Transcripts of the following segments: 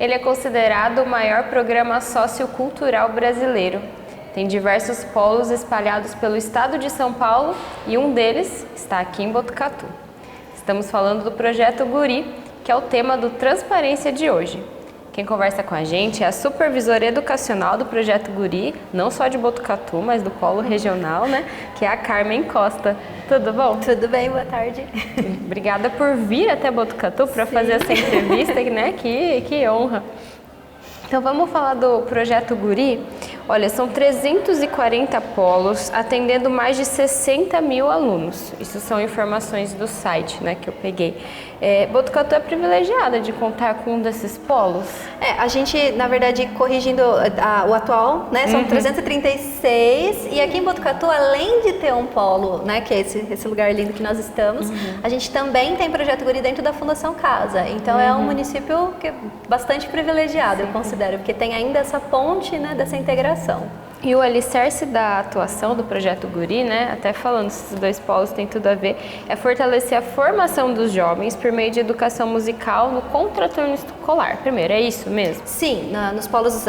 Ele é considerado o maior programa sociocultural brasileiro. Tem diversos polos espalhados pelo estado de São Paulo e um deles está aqui em Botucatu. Estamos falando do Projeto Guri, que é o tema do Transparência de hoje. Quem conversa com a gente é a supervisora educacional do Projeto Guri, não só de Botucatu, mas do polo regional, né? Que é a Carmen Costa. Tudo bom? Tudo bem, boa tarde. Obrigada por vir até Botucatu para fazer essa entrevista, né? Que honra. Então vamos falar do Projeto Guri. Olha, são 340 polos, atendendo mais de 60 mil alunos. Isso são informações do site, né, que eu peguei. Botucatu é privilegiada de contar com um desses polos? A gente, na verdade, corrigindo o atual, né, são 336, e aqui em Botucatu, além de ter um polo, né, que é esse lugar lindo que nós estamos, a gente também tem Projeto Guri dentro da Fundação Casa. Então é um município que é bastante privilegiado, eu considero, porque tem ainda essa ponte, né, dessa integração. E o alicerce da atuação do Projeto Guri, né, até falando esses dois polos tem tudo a ver, é fortalecer a formação dos jovens por meio de educação musical no contraturno escolar. Primeiro, é isso mesmo? Sim, nos polos,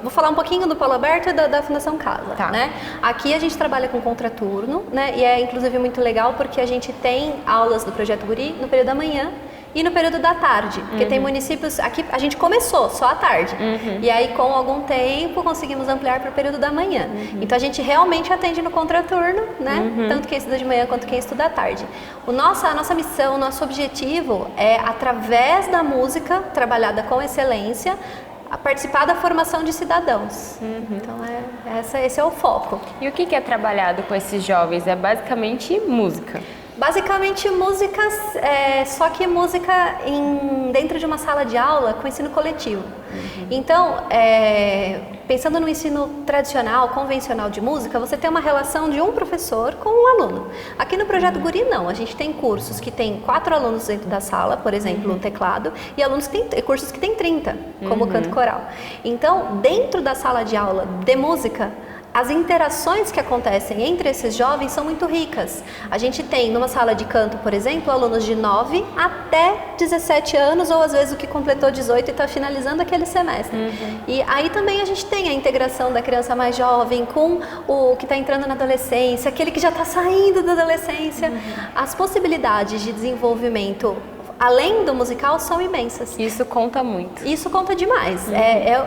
vou falar um pouquinho do polo aberto e da Fundação Casa, tá, né? Aqui a gente trabalha com contraturno, né, e é inclusive muito legal porque a gente tem aulas do Projeto Guri no período da manhã e no período da tarde, porque tem municípios, aqui a gente começou só à tarde, e aí com algum tempo conseguimos ampliar para o período da manhã. Então a gente realmente atende no contraturno, né? Tanto quem estuda de manhã quanto quem estuda à tarde. A nossa missão, o nosso objetivo é, através da música trabalhada com excelência, a participar da formação de cidadãos. Então esse é o foco. E o que é trabalhado com esses jovens? É basicamente música? Basicamente músicas, só que música dentro de uma sala de aula com ensino coletivo. Então, pensando no ensino tradicional, convencional de música, você tem uma relação de um professor com um aluno. Aqui no Projeto Guri não, a gente tem cursos que tem 4 alunos dentro da sala, por exemplo, um teclado, e cursos que tem 30, como canto coral. Então, dentro da sala de aula de música, as interações que acontecem entre esses jovens são muito ricas. A gente tem, numa sala de canto, por exemplo, alunos de 9 até 17 anos, ou às vezes o que completou 18 e está finalizando aquele semestre. E aí também a gente tem a integração da criança mais jovem com o que está entrando na adolescência, aquele que já está saindo da adolescência. As possibilidades de desenvolvimento além do musical, são imensas. Isso conta muito. Isso conta demais.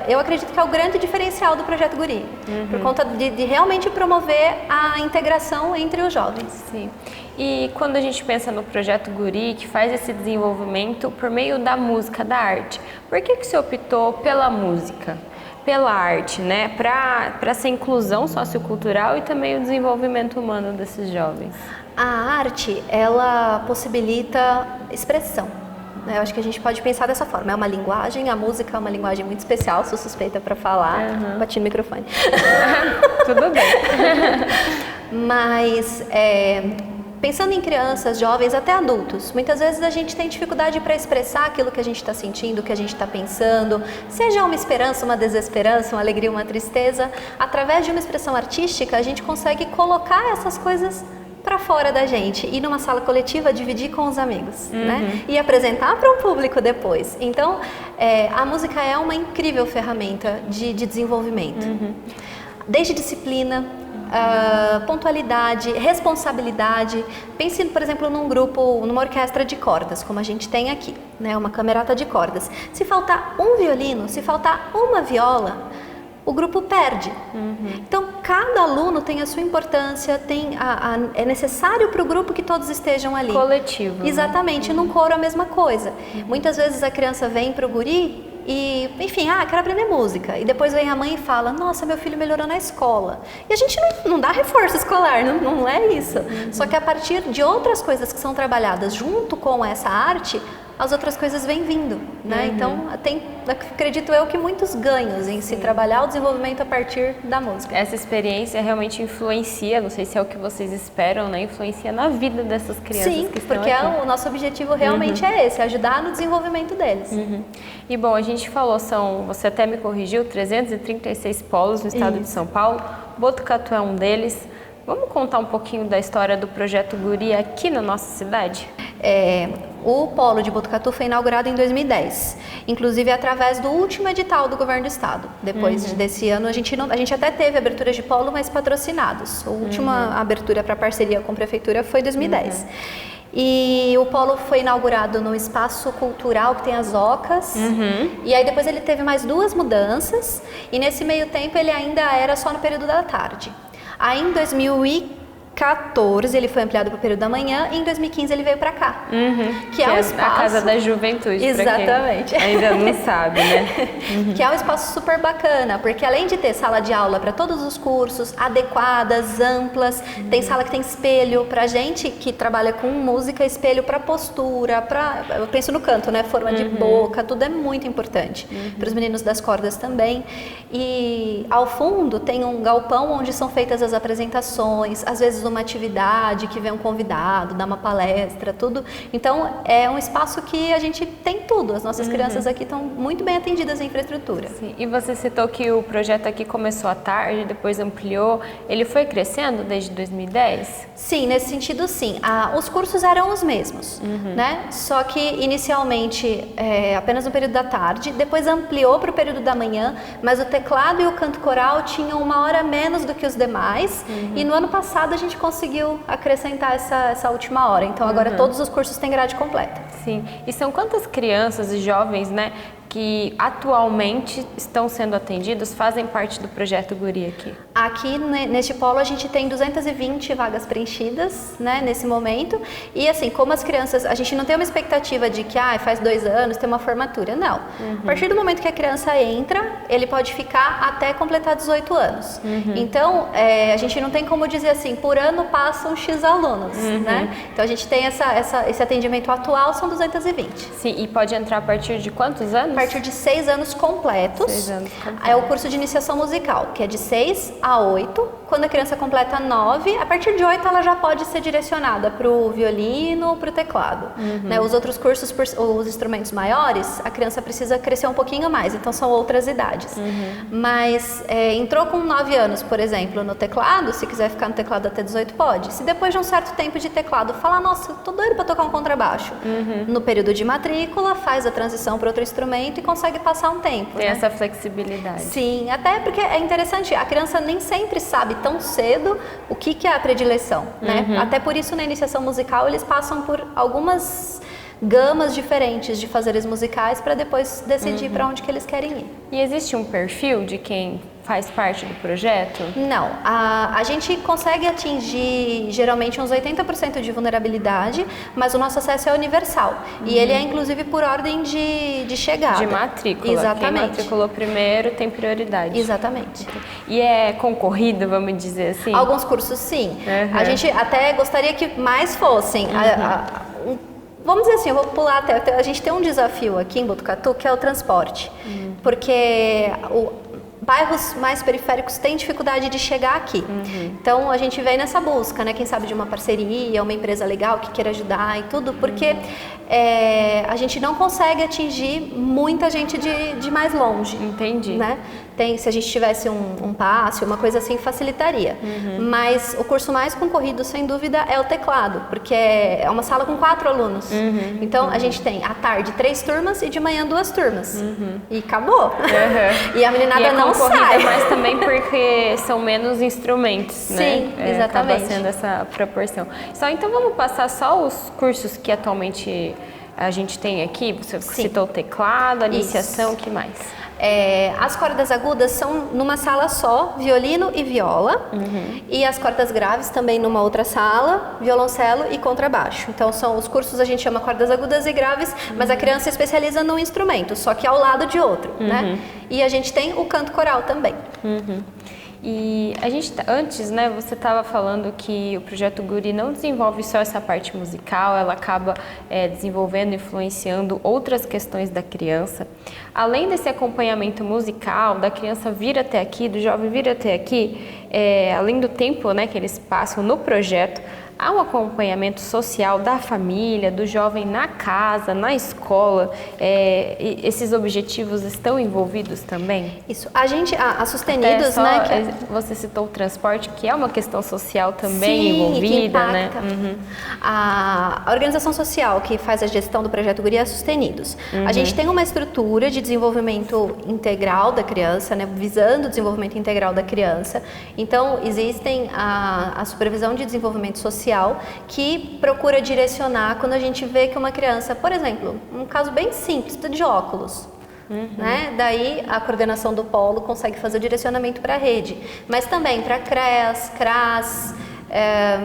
Eu acredito que é o grande diferencial do Projeto Guri, por conta de realmente promover a integração entre os jovens. Sim. E quando a gente pensa no Projeto Guri, que faz esse desenvolvimento por meio da música, da arte, por que você optou pela música? Pela arte, né? Para essa inclusão sociocultural e também o desenvolvimento humano desses jovens. A arte, ela possibilita expressão. Eu acho que a gente pode pensar dessa forma. É uma linguagem, a música é uma linguagem muito especial, sou suspeita para falar. Bati no microfone. Tudo bem. Mas, pensando em crianças, jovens, até adultos, muitas vezes a gente tem dificuldade para expressar aquilo que a gente está sentindo, o que a gente está pensando, seja uma esperança, uma desesperança, uma alegria, uma tristeza. Através de uma expressão artística, a gente consegue colocar essas coisas para fora da gente e numa sala coletiva dividir com os amigos, né? E apresentar para um público depois. Então, a música é uma incrível ferramenta de desenvolvimento. Desde disciplina, pontualidade, responsabilidade. Pense, por exemplo, num grupo, numa orquestra de cordas, como a gente tem aqui, né? Uma camerata de cordas. Se faltar um violino, se faltar uma viola, o grupo perde. Então, cada aluno tem a sua importância, é necessário para o grupo que todos estejam ali. Coletivo. Exatamente, num coro a mesma coisa. Muitas vezes a criança vem para o guri e, enfim, quero aprender música. E depois vem a mãe e fala, nossa, meu filho melhorou na escola. E a gente não dá reforço escolar, não é isso. Só que a partir de outras coisas que são trabalhadas junto com essa arte, as outras coisas vêm vindo, né? Então, acredito eu que muitos ganhos em se trabalhar o desenvolvimento a partir da música. Essa experiência realmente influencia, não sei se é o que vocês esperam, né? Influencia na vida dessas crianças que estão aqui. Sim, porque o nosso objetivo realmente é esse, ajudar no desenvolvimento deles. E bom, a gente falou, você até me corrigiu, 336 polos no estado de São Paulo, Botucatu é um deles. Vamos contar um pouquinho da história do Projeto Guri aqui na nossa cidade? O polo de Botucatu foi inaugurado em 2010, inclusive através do último edital do governo do estado. Depois desse ano, a gente até teve aberturas de polo, mas patrocinados. A última abertura para parceria com a prefeitura foi em 2010. E o polo foi inaugurado no espaço cultural que tem as ocas. E aí depois ele teve mais 2 mudanças. E nesse meio tempo ele ainda era só no período da tarde. Aí em 2014 ele foi ampliado para o período da manhã e em 2015 ele veio para cá. Que é um espaço... a Casa da Juventude, exatamente, pra quem ainda não sabe, né? Que é um espaço super bacana, porque além de ter sala de aula para todos os cursos, adequadas, amplas, tem sala que tem espelho pra gente que trabalha com música, espelho para postura, eu penso no canto, né? Forma de boca, tudo é muito importante. Para os meninos das cordas também. E ao fundo tem um galpão onde são feitas as apresentações, às vezes uma atividade que vem um convidado, dá uma palestra, tudo. Então, é um espaço que a gente tem tudo. As nossas crianças aqui estão muito bem atendidas em infraestrutura. Sim. E você citou que o projeto aqui começou à tarde, depois ampliou. Ele foi crescendo desde 2010? Sim, nesse sentido, sim. Os cursos eram os mesmos, né? Só que, inicialmente, apenas no período da tarde, depois ampliou para o período da manhã, mas o teclado e o canto coral tinham 1 hora menos do que os demais. E no ano passado, a gente conseguiu acrescentar essa última hora. Então, agora todos os cursos têm grade completa. Sim. E são quantas crianças e jovens, né, que atualmente estão sendo atendidos, fazem parte do projeto Guri aqui? Aqui neste polo a gente tem 220 vagas preenchidas, né, nesse momento. E assim, como as crianças, a gente não tem uma expectativa de que faz 2 anos, tem uma formatura, não. A partir do momento que a criança entra, ele pode ficar até completar 18 anos. Então, a gente não tem como dizer assim, por ano passam X alunos, né? Então a gente tem esse atendimento atual, são 220. Sim, e pode entrar a partir de quantos anos? A partir de 6 anos completos. 6 anos completos. É o curso de iniciação musical, que é de 6 a 8. Quando a criança completa 9, a partir de 8 ela já pode ser direcionada para o violino ou para o teclado. Né? Os outros cursos, os instrumentos maiores, a criança precisa crescer um pouquinho mais, então são outras idades. Mas entrou com 9 anos, por exemplo, no teclado, se quiser ficar no teclado até 18, pode. Se depois de um certo tempo de teclado falar, nossa, eu tô doido para tocar um contrabaixo, no período de matrícula, faz a transição para outro instrumento e consegue passar um tempo. Tem né? essa flexibilidade. Sim, até porque é interessante, a criança nem sempre sabe tão cedo o que é a predileção, né? Até por isso na iniciação musical eles passam por algumas gamas diferentes de fazeres musicais para depois decidir para onde que eles querem ir. E existe um perfil de quem faz parte do projeto? Não, a gente consegue atingir geralmente uns 80% de vulnerabilidade, mas o nosso acesso é universal. E ele é inclusive por ordem de chegada. De matrícula. Exatamente. Quem matriculou primeiro tem prioridade. Exatamente. E é concorrido, vamos dizer assim? Alguns cursos sim. A gente até gostaria que mais fossem. Vamos dizer assim, eu vou pular até. A gente tem um desafio aqui em Botucatu que é o transporte. Porque bairros mais periféricos têm dificuldade de chegar aqui. Então a gente vem nessa busca, né? Quem sabe de uma parceria, uma empresa legal que queira ajudar e tudo, porque a gente não consegue atingir muita gente de mais longe. Entendi. Né? Se a gente tivesse um passe, uma coisa assim, facilitaria. Mas o curso mais concorrido, sem dúvida, é o teclado, porque é uma sala com 4 alunos. Então, a gente tem à tarde 3 turmas e de manhã 2 turmas. E acabou. E a meninada não sai. Mas também porque são menos instrumentos, né? Sim, exatamente. Acaba sendo essa proporção. Então, vamos passar só os cursos que atualmente a gente tem aqui? Você citou o teclado, a iniciação, o que mais? As cordas agudas são numa sala só, violino e viola, e as cordas graves também numa outra sala, violoncelo e contrabaixo. Então são os cursos, a gente chama cordas agudas e graves, mas a criança especializa num instrumento, só que ao lado de outro, né? E a gente tem o canto coral também. E a gente, antes, né, você estava falando que o Projeto Guri não desenvolve só essa parte musical, ela acaba desenvolvendo, influenciando outras questões da criança. Além desse acompanhamento musical, da criança vir até aqui, do jovem vir até aqui, além do tempo, né, que eles passam no projeto, há um acompanhamento social da família, do jovem na casa, na escola? Esses objetivos estão envolvidos também? Isso. A Sustenidos, né? Você citou o transporte, que é uma questão social também Sim, envolvida, que né? impacta. A organização social que faz a gestão do Projeto Guri é a Sustenidos. A gente tem uma estrutura de desenvolvimento integral da criança, né, visando o desenvolvimento integral da criança. Então, existem a supervisão de desenvolvimento social que procura direcionar quando a gente vê que uma criança, por exemplo, um caso bem simples, de óculos. Né? Daí a coordenação do polo consegue fazer o direcionamento para a rede, mas também para CREAS, CRAS,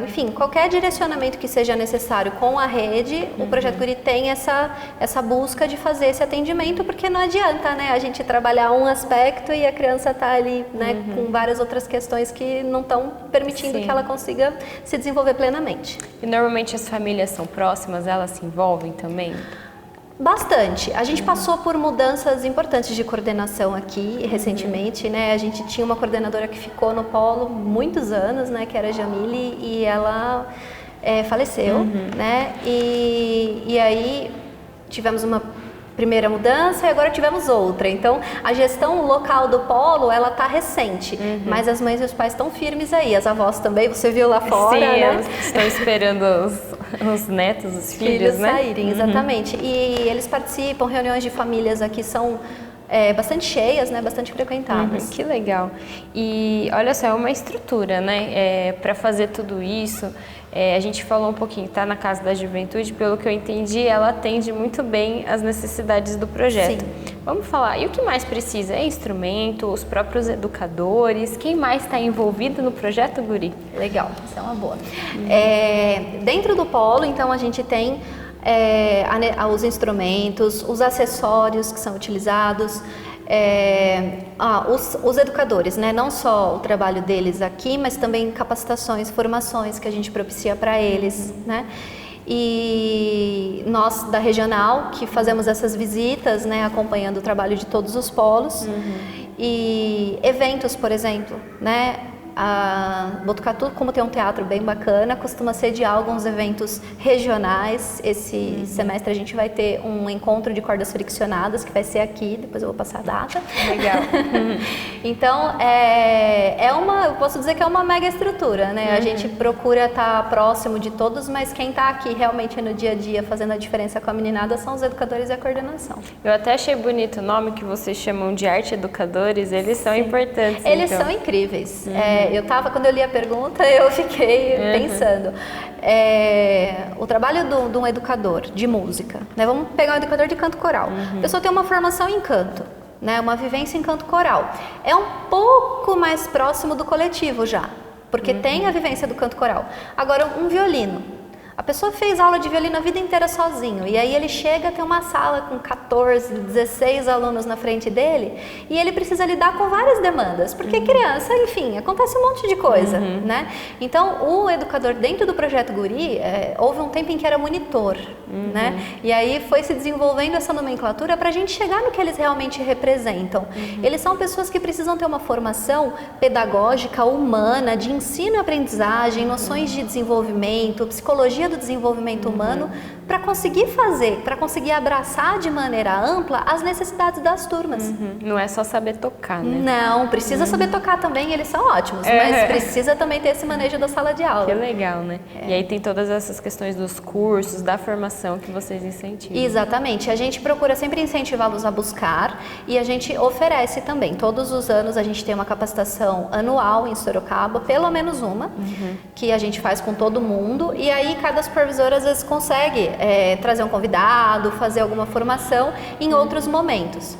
enfim, qualquer direcionamento que seja necessário com a rede, o Projeto Guri tem essa busca de fazer esse atendimento, porque não adianta, né, a gente trabalhar um aspecto e a criança está ali, né, com várias outras questões que não estão permitindo que ela consiga se desenvolver plenamente. E normalmente as famílias são próximas, elas se envolvem também? Bastante. A gente passou por mudanças importantes de coordenação aqui recentemente, né? A gente tinha uma coordenadora que ficou no polo muitos anos, né? Que era a Jamile, e ela faleceu, né? E aí tivemos uma primeira mudança e agora tivemos outra. Então, a gestão local do polo, ela tá recente, mas as mães e os pais estão firmes aí, as avós também, você viu lá fora, Sim, né? elas estão esperando os netos, os filhos, né? saírem, exatamente. E eles participam, reuniões de famílias aqui são bastante cheias, né? Bastante frequentadas. Que legal. E olha só, é uma estrutura, né? Para fazer tudo isso, a gente falou um pouquinho, tá na Casa da Juventude, pelo que eu entendi, ela atende muito bem as necessidades do projeto. Sim. Vamos falar, e o que mais precisa? É instrumento, os próprios educadores, quem mais está envolvido no Projeto Guri? Legal, isso é uma boa. Dentro do polo, então, a gente tem os instrumentos, os acessórios que são utilizados, os educadores, né? Não só o trabalho deles aqui, mas também capacitações, formações que a gente propicia para eles, né? E nós da regional que fazemos essas visitas, né, acompanhando o trabalho de todos os polos, e eventos, por exemplo, né? A Botucatu, como tem um teatro bem bacana, costuma sediar alguns eventos regionais. Esse semestre a gente vai ter um encontro de cordas friccionadas, que vai ser aqui, depois eu vou passar a data. Legal. Então, eu posso dizer que é uma mega estrutura, né? A gente procura estar próximo de todos, mas quem está aqui realmente no dia a dia fazendo a diferença com a meninada são os educadores e a coordenação. Eu até achei bonito o nome que vocês chamam de arte educadores, eles são importantes. Eles são incríveis. Quando eu li a pergunta, eu fiquei pensando. O trabalho de um educador de música, né? Vamos pegar um educador de canto coral. A pessoa tem uma formação em canto, né? Uma vivência em canto coral. É um pouco mais próximo do coletivo já, porque tem a vivência do canto coral. Agora, um violino. A pessoa fez aula de violino a vida inteira sozinho, e aí ele chega a ter uma sala com 14, 16 alunos na frente dele, e ele precisa lidar com várias demandas, porque criança, enfim, acontece um monte de coisa, né? Então, o educador dentro do Projeto Guri, houve um tempo em que era monitor, né? E aí foi se desenvolvendo essa nomenclatura para a gente chegar no que eles realmente representam. Eles são pessoas que precisam ter uma formação pedagógica, humana, de ensino e aprendizagem, noções de desenvolvimento, psicologia do desenvolvimento humano, para conseguir abraçar de maneira ampla as necessidades das turmas. Não é só saber tocar, né? Não, precisa saber tocar também, eles são ótimos, mas precisa também ter esse manejo da sala de aula. Que legal, né? E aí tem todas essas questões dos cursos, da formação que vocês incentivam. Exatamente, a gente procura sempre incentivá-los a buscar e a gente oferece também. Todos os anos a gente tem uma capacitação anual em Sorocaba, pelo menos uma, que a gente faz com todo mundo, e aí cada supervisor às vezes consegue trazer um convidado, fazer alguma formação em outros momentos.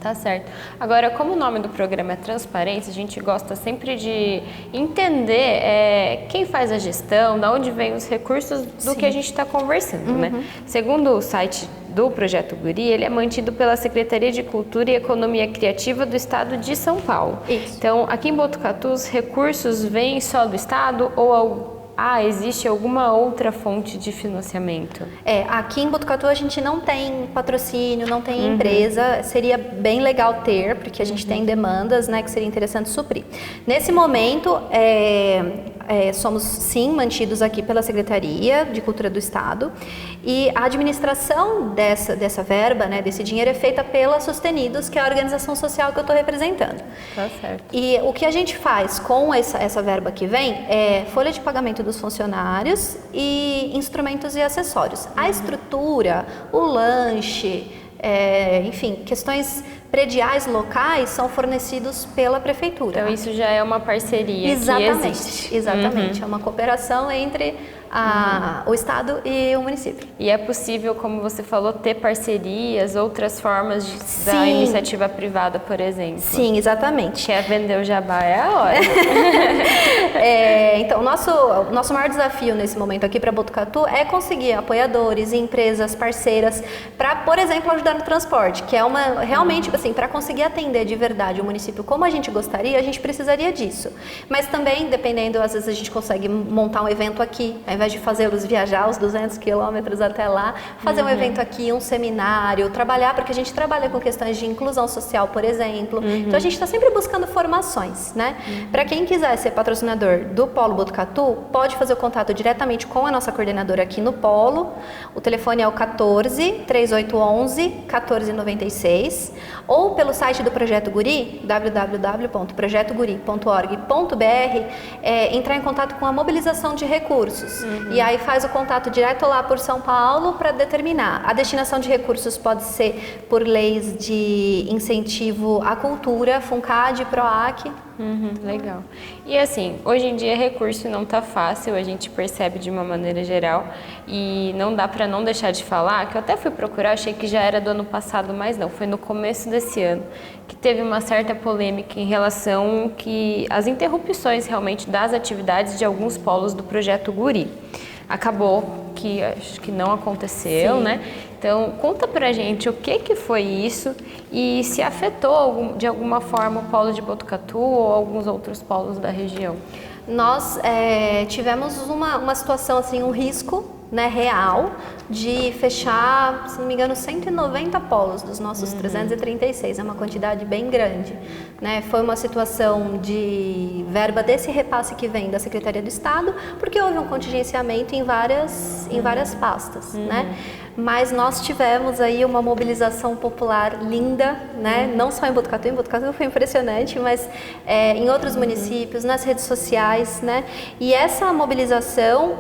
Tá certo. Agora, como o nome do programa é Transparência, a gente gosta sempre de entender quem faz a gestão, de onde vêm os recursos do que a gente está conversando, né? Segundo o site do Projeto Guri, ele é mantido pela Secretaria de Cultura e Economia Criativa do Estado de São Paulo. Isso. Então, aqui em Botucatu, os recursos vêm só do Estado ou existe alguma outra fonte de financiamento? Aqui em Botucatu a gente não tem patrocínio, não tem empresa, seria bem legal ter, porque a gente tem demandas, né, que seria interessante suprir. Nesse momento, somos sim mantidos aqui pela Secretaria de Cultura do Estado, e a administração dessa verba, né, desse dinheiro, é feita pela Sustenidos, que é a organização social que eu estou representando. Tá certo. E o que a gente faz com essa verba que vem é folha de pagamento dos funcionários e instrumentos e acessórios. A estrutura, o lanche, enfim, questões prediais locais são fornecidos pela prefeitura. Então isso já é uma parceria que existe. Exatamente, é uma cooperação entre o Estado e o município. E é possível, como você falou, ter parcerias, outras formas da iniciativa privada, por exemplo? Sim, exatamente. Quer vender o jabá, é a hora. Então, o nosso maior desafio nesse momento aqui para Botucatu é conseguir apoiadores, empresas, parceiras, para, por exemplo, ajudar no transporte, que é realmente, assim, para conseguir atender de verdade o município como a gente gostaria, a gente precisaria disso. Mas também, dependendo, às vezes a gente consegue montar um evento aqui, ao invés de fazê-los viajar os 200 quilômetros até lá, fazer um evento aqui, um seminário, trabalhar, porque a gente trabalha com questões de inclusão social, por exemplo. Então, a gente está sempre buscando formações, né? Para quem quiser ser patrocinador do Polo Botucatu, pode fazer o contato diretamente com a nossa coordenadora aqui no Polo. O telefone é o 14-3811-1496, ou pelo site do Projeto Guri, www.projetoguri.org.br, entrar em contato com a mobilização de recursos. E aí faz o contato direto lá por São Paulo para determinar. A destinação de recursos pode ser por leis de incentivo à cultura, FUNCAD, PROAC. Legal. E assim, hoje em dia recurso não tá fácil, a gente percebe de uma maneira geral, e não dá para não deixar de falar, que eu até fui procurar, achei que já era do ano passado, mas não, foi no começo desse ano, que teve uma certa polêmica em relação que as interrupções realmente das atividades de alguns polos do Projeto Guri. Acabou que acho que não aconteceu, né? Então, conta pra gente o que foi isso e se afetou de alguma forma o polo de Botucatu ou alguns outros polos da região. Nós tivemos uma situação, assim, um risco, né, real de fechar, se não me engano, 190 polos dos nossos 336, é uma quantidade bem grande, né? Foi uma situação de verba desse repasse que vem da Secretaria do Estado, porque houve um contingenciamento em várias pastas, né? Mas nós tivemos aí uma mobilização popular linda, né? Não só em Botucatu foi impressionante, mas em outros municípios, nas redes sociais, né? E essa mobilização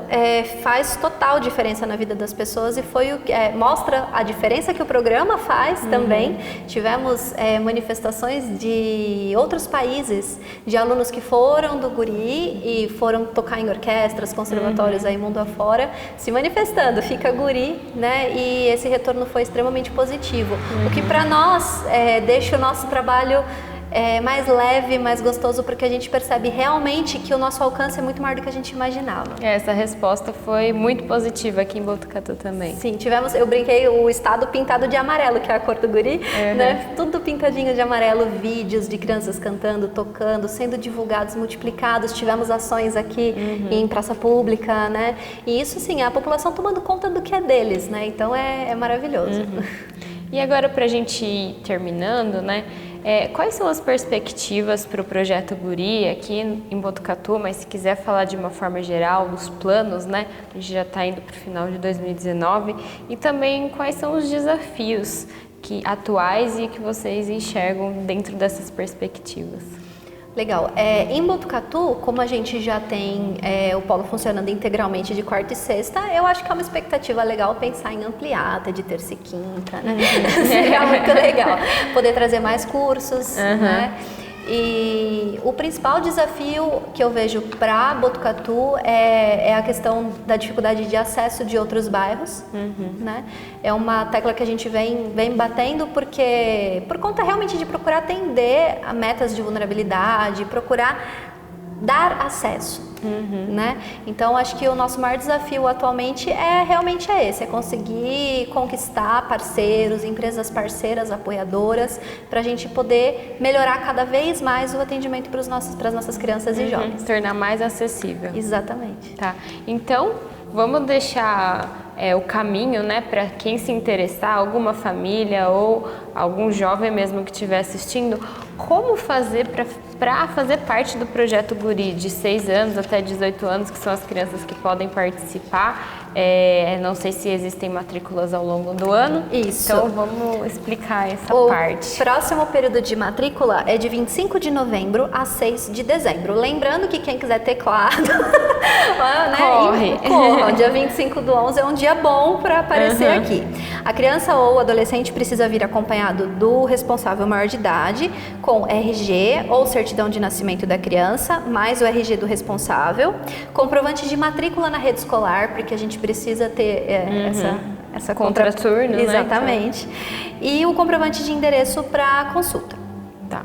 faz total diferença na vida das pessoas e mostra a diferença que o programa faz também. Tivemos manifestações de outros países, de alunos que foram do Guri e foram tocar em orquestras, conservatórios aí mundo afora, se manifestando, fica Guri, né? E esse retorno foi extremamente positivo, o que para nós deixa o nosso trabalho mais leve, mais gostoso, porque a gente percebe realmente que o nosso alcance é muito maior do que a gente imaginava. Essa resposta foi muito positiva aqui em Botucatu também. Sim, eu brinquei, o estado pintado de amarelo, que é a cor do Guri, né? Tudo pintadinho de amarelo, vídeos de crianças cantando, tocando, sendo divulgados, multiplicados. Tivemos ações aqui em praça pública, né? E isso, sim, a população tomando conta do que é deles, né? Então é maravilhoso. E agora, para a gente ir terminando, né? Quais são as perspectivas para o Projeto Guri aqui em Botucatu, mas se quiser falar de uma forma geral, dos planos, né? A gente já está indo para o final de 2019, e também quais são os desafios atuais e que vocês enxergam dentro dessas perspectivas. Legal. Em Botucatu, como a gente já tem o polo funcionando integralmente de quarta e sexta, eu acho que é uma expectativa legal pensar em ampliar até de terça e quinta, né? Seria muito legal. Poder trazer mais cursos, né? E o principal desafio que eu vejo para Botucatu é a questão da dificuldade de acesso de outros bairros, né? É uma tecla que a gente vem batendo por conta realmente de procurar atender a metas de vulnerabilidade, procurar dar acesso, né? Então, acho que o nosso maior desafio atualmente realmente esse, é conseguir conquistar parceiros, empresas parceiras, apoiadoras, para a gente poder melhorar cada vez mais o atendimento para as nossas crianças e jovens. Tornar mais acessível. Exatamente. Tá. Então, vamos deixar o caminho, né, para quem se interessar, alguma família ou algum jovem mesmo que estiver assistindo, como fazer para fazer parte do Projeto Guri, de 6 anos até 18 anos, que são as crianças que podem participar. Não sei se existem matrículas ao longo do ano. Isso. Então vamos explicar essa parte. O próximo período de matrícula é de 25 de novembro a 6 de dezembro. Lembrando que quem quiser teclado, corre. Corra. Dia 25 do 11 é um dia bom para aparecer aqui. A criança ou adolescente precisa vir acompanhado do responsável maior de idade, com RG ou certidão de nascimento da criança, mais o RG do responsável, comprovante de matrícula na rede escolar, porque a gente precisa ter essa contraturno, né? Exatamente. E o comprovante de endereço para consulta. Tá.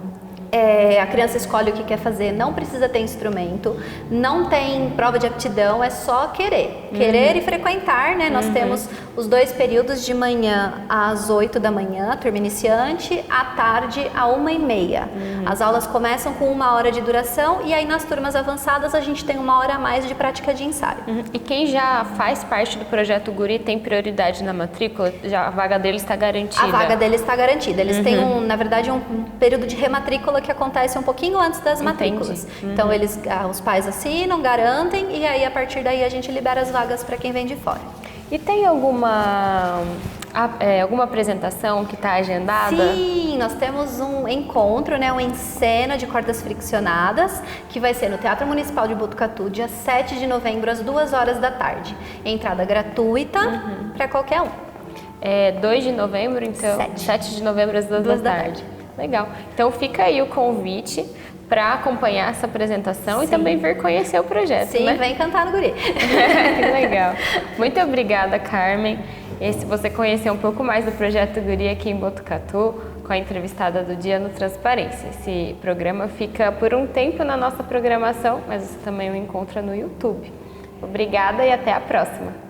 A criança escolhe o que quer fazer, não precisa ter instrumento, não tem prova de aptidão, é só querer. Querer e frequentar, né? Nós temos os 2 períodos, de manhã às 8 da manhã, turma iniciante, à tarde à 1h30. As aulas começam com 1 hora de duração e aí nas turmas avançadas a gente tem 1 hora a mais de prática de ensaio. E quem já faz parte do Projeto Guri tem prioridade na matrícula? Já a vaga deles está garantida? A vaga deles está garantida. Eles têm, na verdade, um período de rematrícula que acontece um pouquinho antes das matrículas. Então, os pais assinam, garantem e aí, a partir daí, a gente libera as vagas para quem vem de fora. E tem alguma apresentação que está agendada? Sim, nós temos um encontro, né, um encena de cordas friccionadas, que vai ser no Teatro Municipal de Botucatu, dia 7 de novembro, às 2 horas da tarde. Entrada gratuita para qualquer um. 2 de novembro, então? 7 de novembro, às 2 da tarde. Legal. Então fica aí o convite para acompanhar essa apresentação. Sim. E também vir conhecer o projeto. Sim, né? Vem cantar no Guri. Que legal. Muito obrigada, Carmen. E se você conhecer um pouco mais do Projeto Guri aqui em Botucatu, com a entrevistada do dia no Transparência. Esse programa fica por um tempo na nossa programação, mas você também o encontra no YouTube. Obrigada e até a próxima.